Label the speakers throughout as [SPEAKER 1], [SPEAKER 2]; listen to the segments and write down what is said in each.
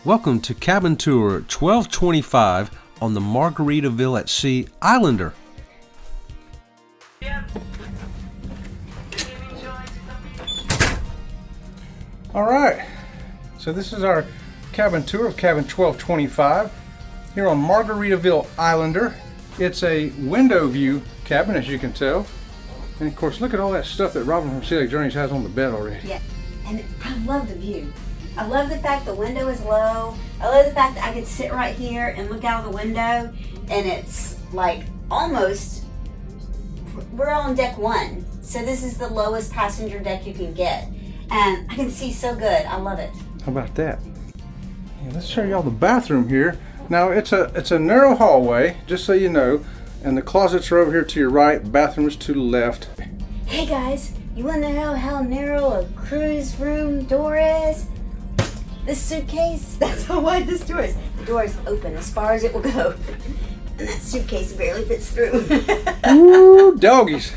[SPEAKER 1] Welcome to Cabin Tour 1225 on the Margaritaville at Sea Islander. All right, so this is our cabin tour of cabin 1225 here on Margaritaville Islander. It's a window view cabin, as you can tell. And of course, look at all that stuff that Robin from Sea Lake Journeys has on the bed already.
[SPEAKER 2] Yeah, and I love the view. I love the fact the window is low. I love the fact that I could sit right here and look out of the window, and it's like almost, we're on deck 1. So this is the lowest passenger deck you can get. And I can see so good. I love it.
[SPEAKER 1] How about that? Yeah, let's show y'all the bathroom here. Now it's a narrow hallway, just so you know, and the closets are over here to your right, the bathroom is to the left.
[SPEAKER 2] Hey guys, you want to know how narrow a cruise room door is? This suitcase, that's how wide this door is. The door is open as far as it will go. And that suitcase barely fits through.
[SPEAKER 1] Ooh, doggies.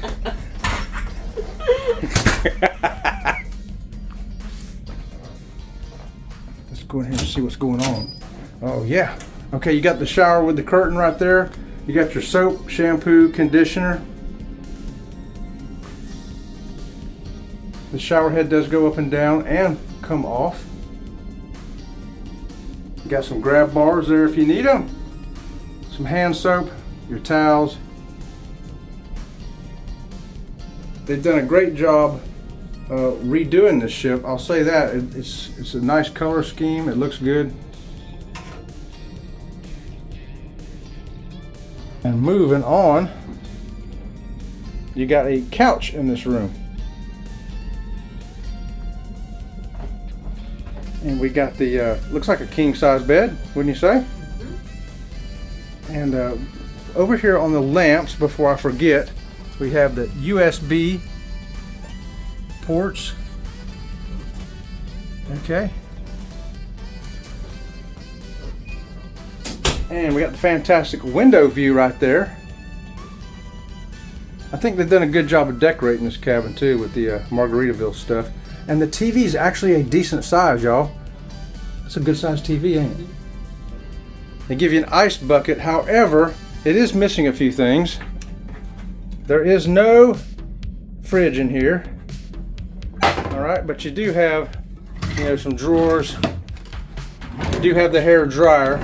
[SPEAKER 1] Let's go in here and see what's going on. Oh yeah. Okay, you got the shower with the curtain right there. You got your soap, shampoo, conditioner. The shower head does go up and down and come off. You got some grab bars there if you need them. Some hand soap, your towels. They've done a great job redoing this ship. I'll say that. It's a nice color scheme. It looks good. And moving on, you got a couch in this room. And we got the, looks like a king size bed, wouldn't you say? And over here on the lamps, before I forget, we have the USB ports. Okay. And we got the fantastic window view right there. I think they've done a good job of decorating this cabin too with the Margaritaville stuff. And the TV is actually a decent size, y'all. It's a good size TV, ain't it? They give you an ice bucket. However, it is missing a few things. There is no fridge in here. All right, but you do have, some drawers. You do have the hair dryer.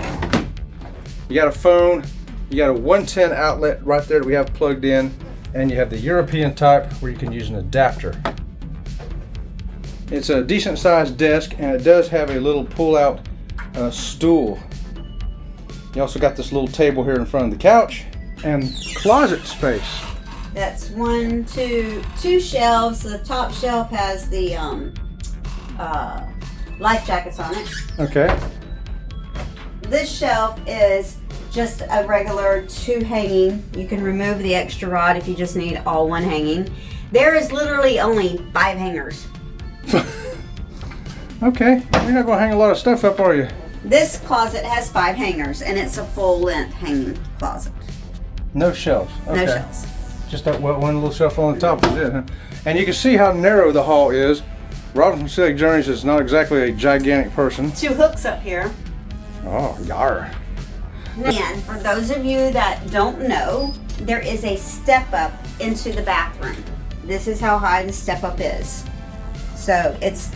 [SPEAKER 1] You got a phone, you got a 110 outlet right there that we have plugged in, and you have the European type where you can use an adapter. It's a decent sized desk, and it does have a little pull-out stool. You also got this little table here in front of the couch, and closet space.
[SPEAKER 2] That's two shelves. The top shelf has the life jackets on it.
[SPEAKER 1] Okay.
[SPEAKER 2] This shelf is just a regular 2 hanging. You can remove the extra rod if you just need all 1 hanging. There is literally only 5 hangers.
[SPEAKER 1] Okay, you're not going to hang a lot of stuff up, are you?
[SPEAKER 2] This closet has 5 hangers, and it's a full length hanging closet.
[SPEAKER 1] No shelves. Okay.
[SPEAKER 2] No shelves.
[SPEAKER 1] Just that one little shelf on the top is it, huh? And you can see how narrow the hall is. Robin from Sea Lake Journeys is not exactly a gigantic person.
[SPEAKER 2] 2 hooks up here.
[SPEAKER 1] Oh, yar.
[SPEAKER 2] And for those of you that don't know, there is a step up into the bathroom. This is how high the step up is. So it's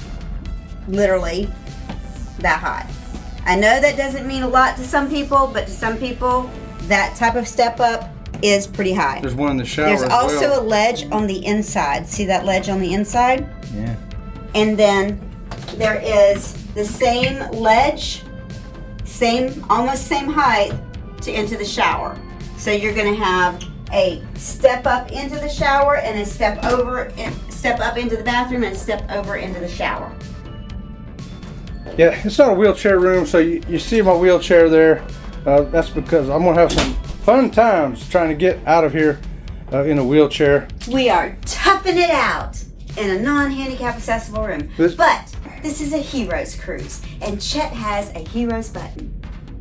[SPEAKER 2] literally that high. I know that doesn't mean a lot to some people, but to some people, that type of step up is pretty high.
[SPEAKER 1] There's one in the shower.
[SPEAKER 2] There's
[SPEAKER 1] as
[SPEAKER 2] also
[SPEAKER 1] well.
[SPEAKER 2] a ledge on the inside. See that ledge on the inside?
[SPEAKER 1] Yeah.
[SPEAKER 2] And then there is the same ledge, almost same height to into the shower. So you're going to have a step up into the shower and a step up into the bathroom and step over into the shower.
[SPEAKER 1] Yeah, it's not a wheelchair room, so you see my wheelchair there. That's because I'm going to have some fun times trying to get out of here in a wheelchair.
[SPEAKER 2] We are toughing it out in a non-handicap accessible room. But this is a Heroes cruise, and Chet has a Heroes button.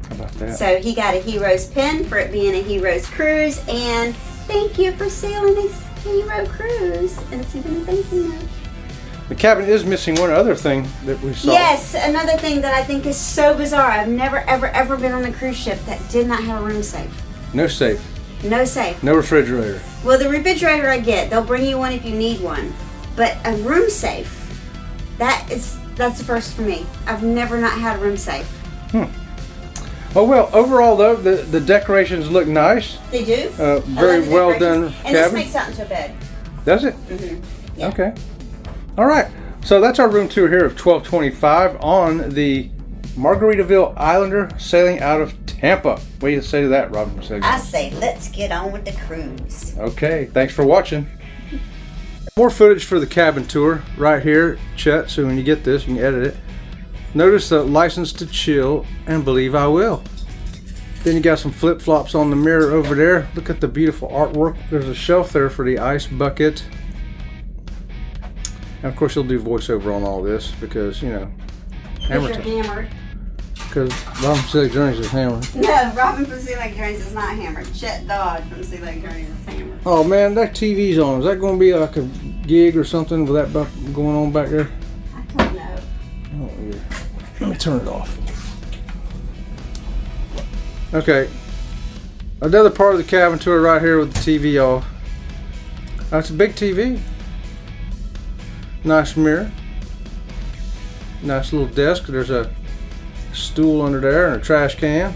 [SPEAKER 1] How about that?
[SPEAKER 2] So he got a Heroes pin for it being a Heroes cruise, and thank you for sailing a Hero cruise, and it's even a thank you note.
[SPEAKER 1] The cabin is missing one other thing that we saw.
[SPEAKER 2] Yes, another thing that I think is so bizarre. I've never, ever been on a cruise ship that did not have a room safe.
[SPEAKER 1] No safe.
[SPEAKER 2] No safe.
[SPEAKER 1] No refrigerator.
[SPEAKER 2] Well, the refrigerator I get. They'll bring you one if you need one. But a room safe, that's the first for me. I've never not had a room safe.
[SPEAKER 1] Oh, well, overall, though, the decorations look nice.
[SPEAKER 2] They do?
[SPEAKER 1] Very well done
[SPEAKER 2] And
[SPEAKER 1] cabin.
[SPEAKER 2] this makes out into a bed.
[SPEAKER 1] Does it?
[SPEAKER 2] Mm-hmm. Yeah.
[SPEAKER 1] Okay. All right. So that's our room tour here of 1225 on the Margaritaville Islander sailing out of Tampa. What do you say to that, Robin?
[SPEAKER 2] I say, let's get on with the cruise.
[SPEAKER 1] Okay. Thanks for watching. More footage for the cabin tour right here, Chet. So when you get this, you can edit it. Notice the license to chill and believe I will. Then you got some flip-flops on the mirror over there. Look at the beautiful artwork. There's a shelf there for the ice bucket. And of course you'll do voiceover on all this because, you know,
[SPEAKER 2] Because you're hammered.
[SPEAKER 1] Because Robin from Sea Lake Journeys is hammered.
[SPEAKER 2] No, Robin from Sea Lake Journeys is not hammered. Chet Dodd from Sea Lake Journeys is hammered.
[SPEAKER 1] Oh man, that TV's on. Is that going to be like a gig or something with that going on back there?
[SPEAKER 2] I don't know.
[SPEAKER 1] Oh yeah. Let me turn it off. Okay. Another part of the cabin tour right here with the TV off. That's a big TV. Nice mirror. Nice little desk. There's a stool under there and a trash can.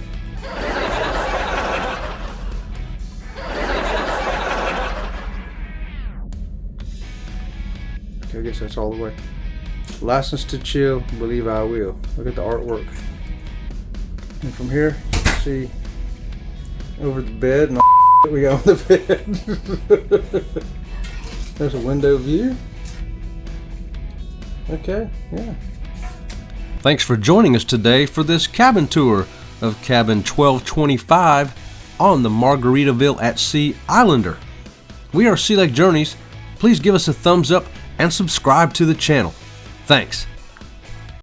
[SPEAKER 1] Okay, I guess that's all the way. License to chill, believe I will. Look at the artwork. And from here, you can see over the bed and all that we got on the bed. There's a window view. Okay, yeah. Thanks for joining us today for this cabin tour of cabin 1225 on the Margaritaville at Sea Islander. We are Sea Lake Journeys. Please give us a thumbs up and subscribe to the channel. Thanks.